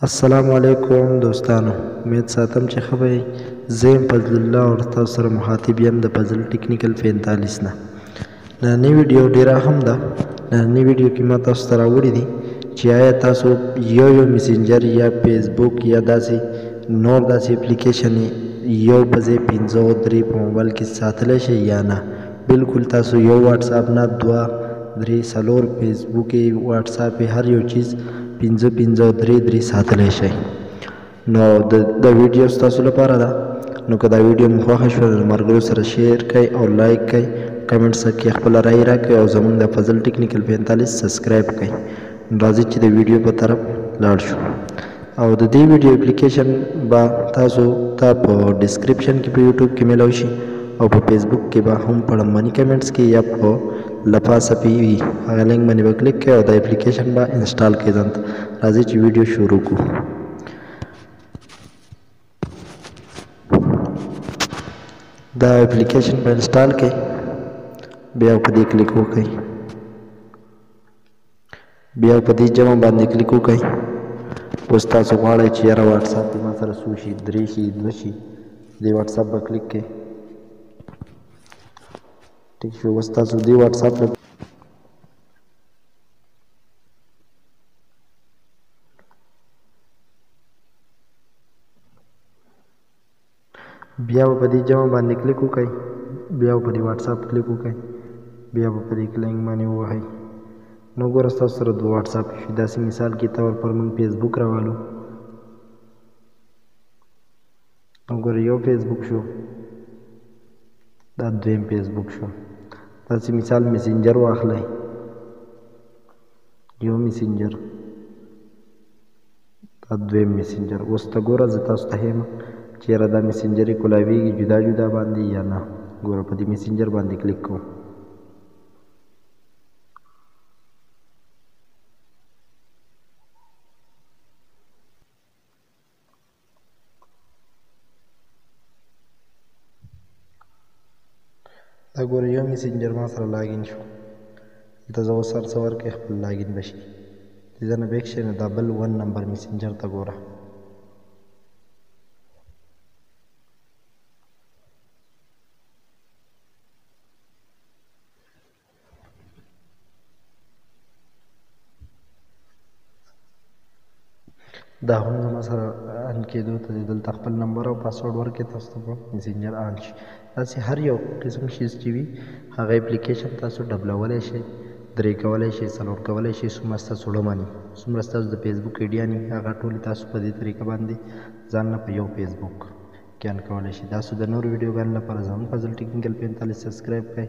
السلام علیکم دوستانو، امید ساتم چې ښه به یې. زه یم فضل الله او تاسو سره مخاطب یم د فضل ټیکنیکل 45 نه. نننۍ ویډیو ډېره اهم ده. نننۍ ویډیو کې ما تاسو ته راوړي دي چې آیا تاسو یو میسنجر یا فیسبوک یا داسې نور داسې اپلیکیشن یو په ځای 5-3 په موبایل کې ساتلی شئ یا نه. بالکل تاسو یو واټساپ نه 2-3-4 فیسبوک واټساپ هر یو چیز 5-3 ساتلی شئ. نو د ویډیو ستاسو لپاره ده. نو که دا ویډیو مو خوښه شوه نو ملګرو سره شیر کړئ او لایک کړئ، کمنټ کې خپله رایې راکړئ او زموږ د فضل ټیکنیکل 45 سبسکرایب کړئ. راځئ چې د ویډیو په طرف لاړ شو. او د دې ویډیو اپلیکیشن به تاسو ته په ډسکرپشن کې په یوټیوب کې میلاو شي او په فیسبوک کې به هم په لمنی کمنټس کې یا په لپاسه پې وي. هغه لینک باندې به کلیک کړئ او دا اپلیکیشن به انسټال کړئ ځان ته. راځئ چې ویډیو شروع کړو. دا اپلیکیشن به انسټال کړئ، بیا په دې کلیک وکړئ، بیا په دې جمع باندې کلیک وکړئ. اوس تاسو غواړئ چې یاره واټساپ دې ما سره څو شي، 3 شي، 2 شي. دې واټساپ به کلیک کړئ. ټیک شو. اوس تاسو دې واټساپ بیا په دې جمع باندې کلیک وکړئ، بیا په دې واټساپ کلیک وکړئ، بیا په دې لینک باندې ووهئ. نو ګوره ستاسو سره 2 واټساپ شي. داسې مثال کې طور پر موږ فیسبوک راوالو. نو ګوره یو فیسبوک شو، دا دویم فیسبوک شو. داسې مثال میسنجر واخلئ، یو میسنجر، دا دویم میسنجر. اوس ته ګوره زه تاسو ته یم چې یاره دا میسنجر یې کولاویږي جدا جدا باندې یا نه. ګوره په دې میسنجر باندې کلیک کوم. دا ګوره یو میسنجر ما سره لاګین شو. دلته زه اوس هر څه ورکړئ خپل لاګین به شي. چې زه نه بیک شئ نو دا بل 1 نمبر میسنجر ته ګوره. دا هم زما سره ان کېدو ته دی. دلته خپل نمبر او پاسورډ ورکړئ، تاسو ته به میسنجر آن شي. داسې هر یو قسم شیز چې وي هغه اپلیکیشن تاسو ډبلولی شئ، 3 کولی شئ، 4 کولی شئ، څومره ستاسو ډماني، څومره ستاسو د فیسبوک ایډیانې هغه ټولې تاسو په دې طریقه باندې ځان نه په یو فیسبوک کې ان کولی شئ. تاسو د نورو ویډیوګانو لپاره زموږ فضل ټیکنیکل 45 سبسکرایب کړئ